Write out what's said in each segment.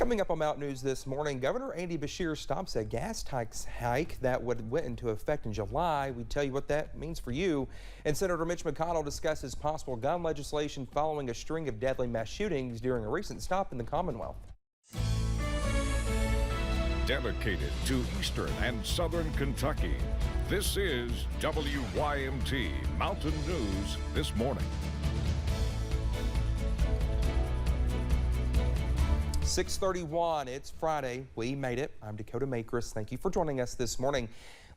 Coming up on Mountain News this morning, Governor Andy Beshear stops a gas tax hike that went into effect in July. We tell you what that means for you. And Senator Mitch McConnell discusses possible gun legislation following a string of deadly mass shootings during a recent stop in the Commonwealth. Dedicated to Eastern and Southern Kentucky, this is WYMT Mountain News this morning. 6:31, it's Friday. We made it. I'm Dakota Makris. Thank you for joining us this morning.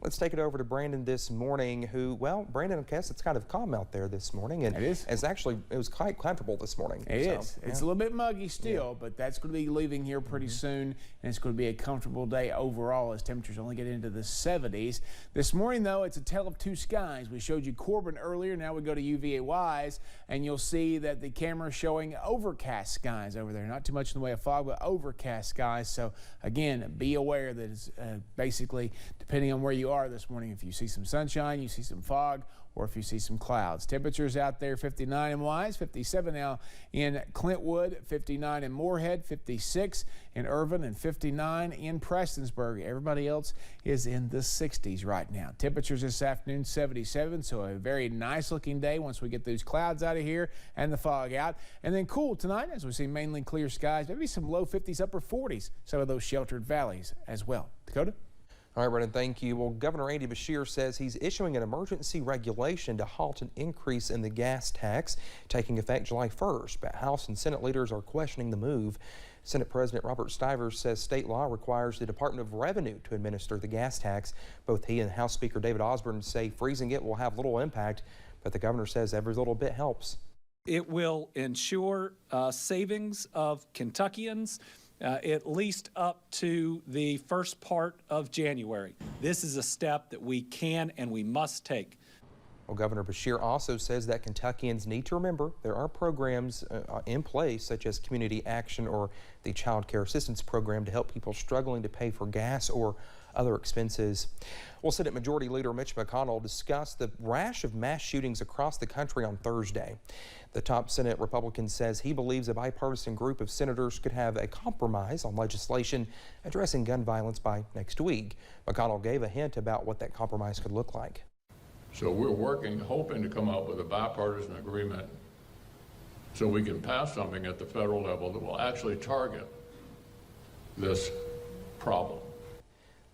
Let's take it over to Brandon this morning, who, well, Brandon, I guess it's kind of calm out there this morning. And it is. It was quite comfortable this morning. It is. It's a little bit muggy still, but that's going to be leaving here pretty soon, and it's going to be a comfortable day overall as temperatures only get into the 70s. This morning, though, it's a tale of two skies. We showed you Corbin earlier. Now we go to UVA-wise, and you'll see that the camera is showing overcast skies over there. Not too much in the way of fog, but overcast skies. So, again, be aware that it's basically, depending on where you are this morning, if you see some sunshine, you see some fog, or if you see some clouds. Temperatures out there 59 in Wise, 57 now in Clintwood, 59 in Moorhead, 56 in Irvin, and 59 in Prestonsburg. Everybody else is in the 60s right now. Temperatures this afternoon 77, so a very nice looking day once we get those clouds out of here and the fog out. And then cool tonight as we see mainly clear skies, maybe some low 50s, upper 40s, some of those sheltered valleys as well. Dakota? All right, Brendan, thank you. Well, Governor Andy Beshear says he's issuing an emergency regulation to halt an increase in the gas tax taking effect July 1st, but House and Senate leaders are questioning the move. Senate President Robert Stivers says state law requires the Department of Revenue to administer the gas tax. Both he and House Speaker David Osborne say freezing it will have little impact, but the governor says every little bit helps. It will ensure savings of Kentuckians at least up to the first part of January. This is a step that we can and we must take. Well, Governor Beshear also says that Kentuckians need to remember there are programs in place such as Community Action or the Child Care Assistance Program to help people struggling to pay for gas or other expenses. Well, Senate Majority Leader Mitch McConnell discussed the rash of mass shootings across the country on Thursday. The top Senate Republican says he believes a bipartisan group of senators could have a compromise on legislation addressing gun violence by next week. McConnell gave a hint about what that compromise could look like. So we're working, hoping to come up with a bipartisan agreement so we can pass something at the federal level that will actually target this problem.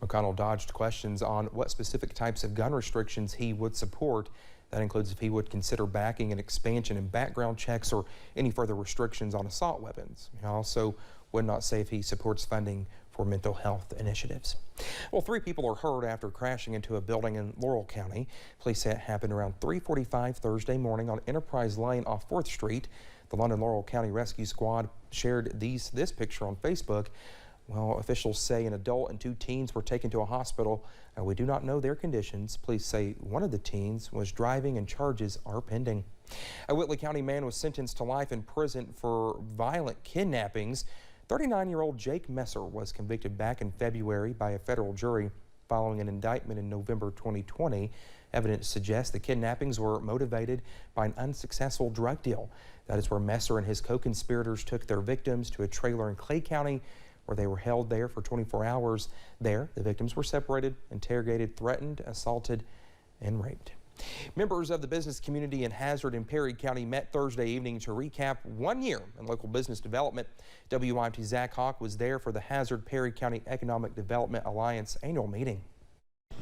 McConnell dodged questions on what specific types of gun restrictions he would support. That includes if he would consider backing an expansion in background checks or any further restrictions on assault weapons. He also would not say if he supports funding for mental health initiatives. Well, 3 people are hurt after crashing into a building in Laurel County. Police say it happened around 3:45 Thursday morning on Enterprise Lane off 4th Street. The London Laurel County Rescue Squad shared this picture on Facebook. Well, officials say an adult and 2 teens were taken to a hospital. We do not know their conditions. Police say one of the teens was driving and charges are pending. A Whitley County man was sentenced to life in prison for violent kidnappings. 39-year-old Jake Messer was convicted back in February by a federal jury following an indictment in November 2020. Evidence suggests the kidnappings were motivated by an unsuccessful drug deal. That is where Messer and his co-conspirators took their victims to a trailer in Clay County, where they were held there for 24 hours. There, the victims were separated, interrogated, threatened, assaulted, and raped. Members of the business community in Hazard and Perry County met Thursday evening to recap 1 year in local business development. WYMT Zach Hawk was there for the Hazard Perry County Economic Development Alliance annual meeting.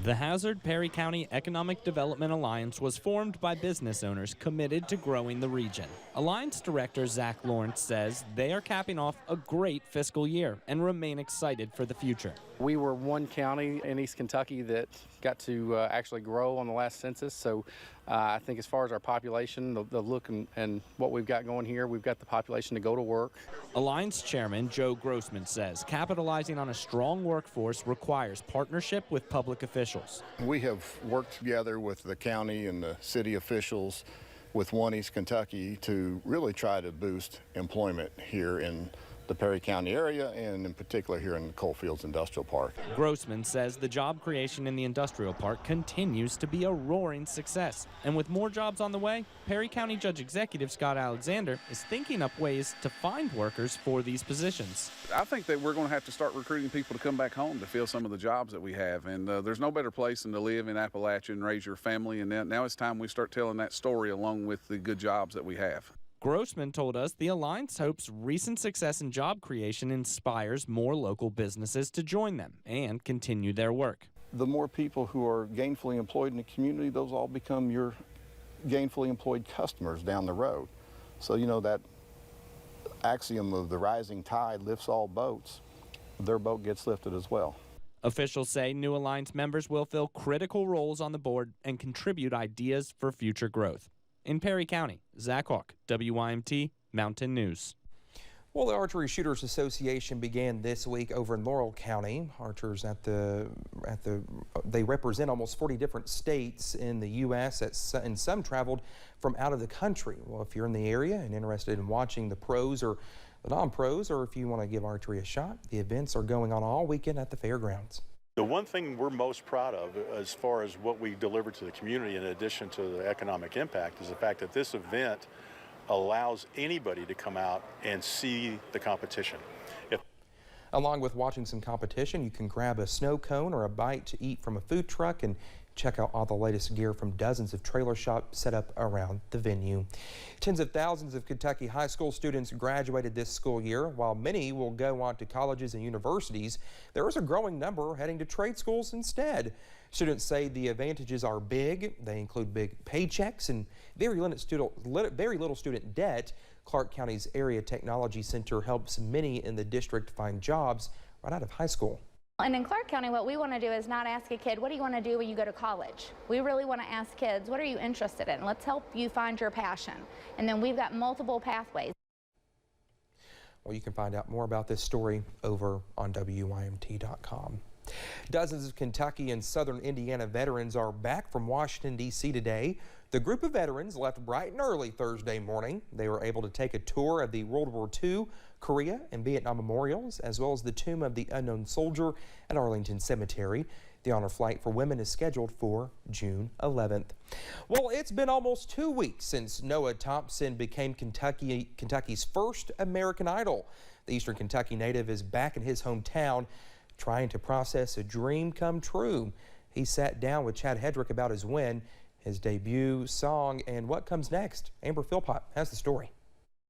The Hazard Perry County Economic Development Alliance was formed by business owners committed to growing the region. Alliance Director Zach Lawrence says they are capping off a great fiscal year and remain excited for the future. We were one county in East Kentucky that got to actually grow on the last census, so I think as far as our population, the look and what we've got going here, we've got the population to go to work. Alliance Chairman Joe Grossman says capitalizing on a strong workforce requires partnership with public officials. We have worked together with the county and the city officials with One East Kentucky to really try to boost employment here in the Perry County area, and in particular here in the Coalfields Industrial Park. Grossman says the job creation in the industrial park continues to be a roaring success. And with more jobs on the way, Perry County Judge Executive Scott Alexander is thinking up ways to find workers for these positions. I think that we're going to have to start recruiting people to come back home to fill some of the jobs that we have. And there's no better place than to live in Appalachia and raise your family. And now it's time we start telling that story along with the good jobs that we have. Grossman told us the Alliance hopes recent success in job creation inspires more local businesses to join them and continue their work. The more people who are gainfully employed in the community, those all become your gainfully employed customers down the road. So, you know, that axiom of the rising tide lifts all boats, their boat gets lifted as well. Officials say new Alliance members will fill critical roles on the board and contribute ideas for future growth. In Perry County, Zach Hawk, WYMT Mountain News. Well, the Archery Shooters Association began this week over in Laurel County. Archers they represent almost 40 different states in the U.S. and some traveled from out of the country. Well, if you're in the area and interested in watching the pros or the non-pros, or if you want to give archery a shot, the events are going on all weekend at the fairgrounds. The one thing we're most proud of as far as what we deliver to the community in addition to the economic impact is the fact that this event allows anybody to come out and see the competition. Along with watching some competition, you can grab a snow cone or a bite to eat from a food truck and check out all the latest gear from dozens of trailer shops set up around the venue. Tens of thousands of Kentucky high school students graduated this school year. While many will go on to colleges and universities, there is a growing number heading to trade schools instead. Students say the advantages are big. They include big paychecks and very little student debt. Clark County's Area Technology Center helps many in the district find jobs right out of high school. And in Clark County, what we want to do is not ask a kid, what do you want to do when you go to college? We really want to ask kids, what are you interested in? Let's help you find your passion. And then we've got multiple pathways. Well, you can find out more about this story over on WYMT.com. Dozens of Kentucky and southern Indiana veterans are back from Washington, D.C. today. The group of veterans left bright and early Thursday morning. They were able to take a tour of the World War II, Korea, and Vietnam memorials, as well as the Tomb of the Unknown Soldier at Arlington Cemetery. The honor flight for women is scheduled for June 11th. Well, it's been almost 2 weeks since Noah Thompson became Kentucky's first American Idol. The Eastern Kentucky native is back in his hometown, trying to process a dream come true. He sat down with Chad Hedrick about his win, his debut song, and what comes next. Amber Philpott has the story.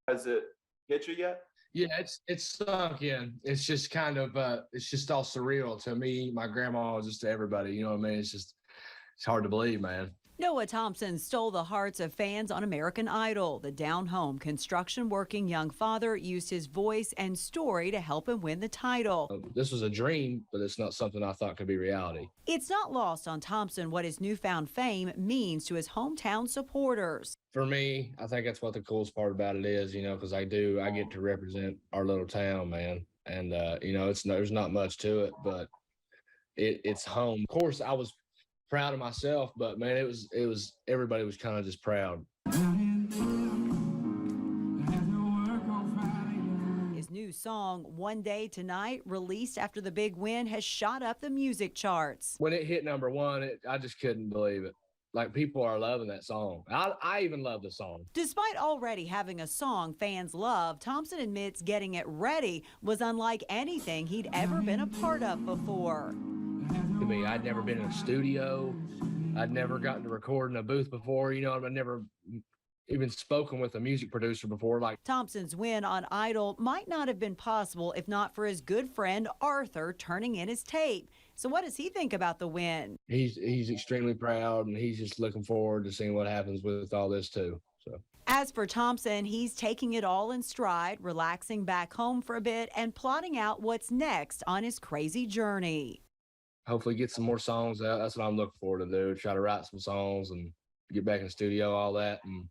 Has it hit you yet? Yeah, it's sunk in. It's just kind of it's just all surreal to me, my grandma, just to everybody. You know what I mean? It's hard to believe, man. Noah Thompson stole the hearts of fans on American Idol. The down-home, construction-working young father used his voice and story to help him win the title. This was a dream, but it's not something I thought could be reality. It's not lost on Thompson what his newfound fame means to his hometown supporters. For me, I think that's what the coolest part about it is, you know, because I get to represent our little town, man. And, you know, there's not much to it, but it's home. Of course, I was proud of myself, but man, it was everybody was kind of just proud. His new song, One Day Tonight, released after the big win, has shot up the music charts. When it hit #1, I just couldn't believe it. Like, people are loving that song. I even love the song. Despite already having a song fans love, Thompson admits getting it ready was unlike anything he'd ever been a part of before. To me, I'd never been in a studio. I'd never gotten to record in a booth before. You know, I'd never even spoken with a music producer before. Like, Thompson's win on Idol might not have been possible if not for his good friend Arthur turning in his tape. So what does he think about the win? He's extremely proud, and he's just looking forward to seeing what happens with all this too. So. As for Thompson, he's taking it all in stride, relaxing back home for a bit and plotting out what's next on his crazy journey. Hopefully get some more songs out. That's what I'm looking forward to do. Try to write some songs and get back in the studio, all that, and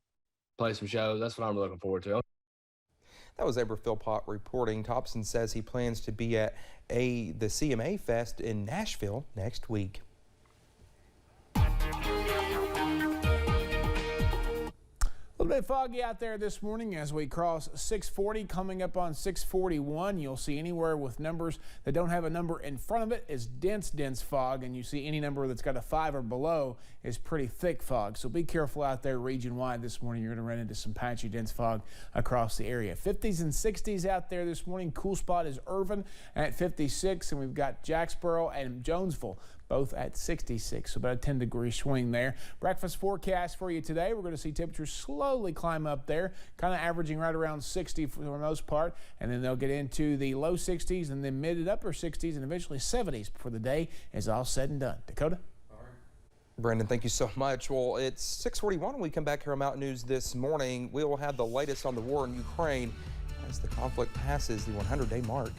play some shows. That's what I'm looking forward to. That was Amber Philpott reporting. Thompson says he plans to be at the CMA Fest in Nashville next week. A little little bit foggy out there this morning as we cross 640. Coming up on 641, you'll see anywhere with numbers that don't have a number in front of it is dense fog, and you see any number that's got a 5 or below is pretty thick fog. So be careful out there region-wide this morning. You're going to run into some patchy dense fog across the area. 50s and 60s out there this morning. Cool spot is Irvin at 56, and we've got Jacksboro and Jonesville both at 66, so about a 10-degree swing there. Breakfast forecast for you today. We're going to see temperatures slowly climb up there, kind of averaging right around 60 for the most part, and then they'll get into the low 60s and then mid and upper 60s and eventually 70s before the day is all said and done. Dakota? Brandon, thank you so much. Well, it's 6:41 when we come back here on Mountain News this morning. We will have the latest on the war in Ukraine as the conflict passes the 100-day mark.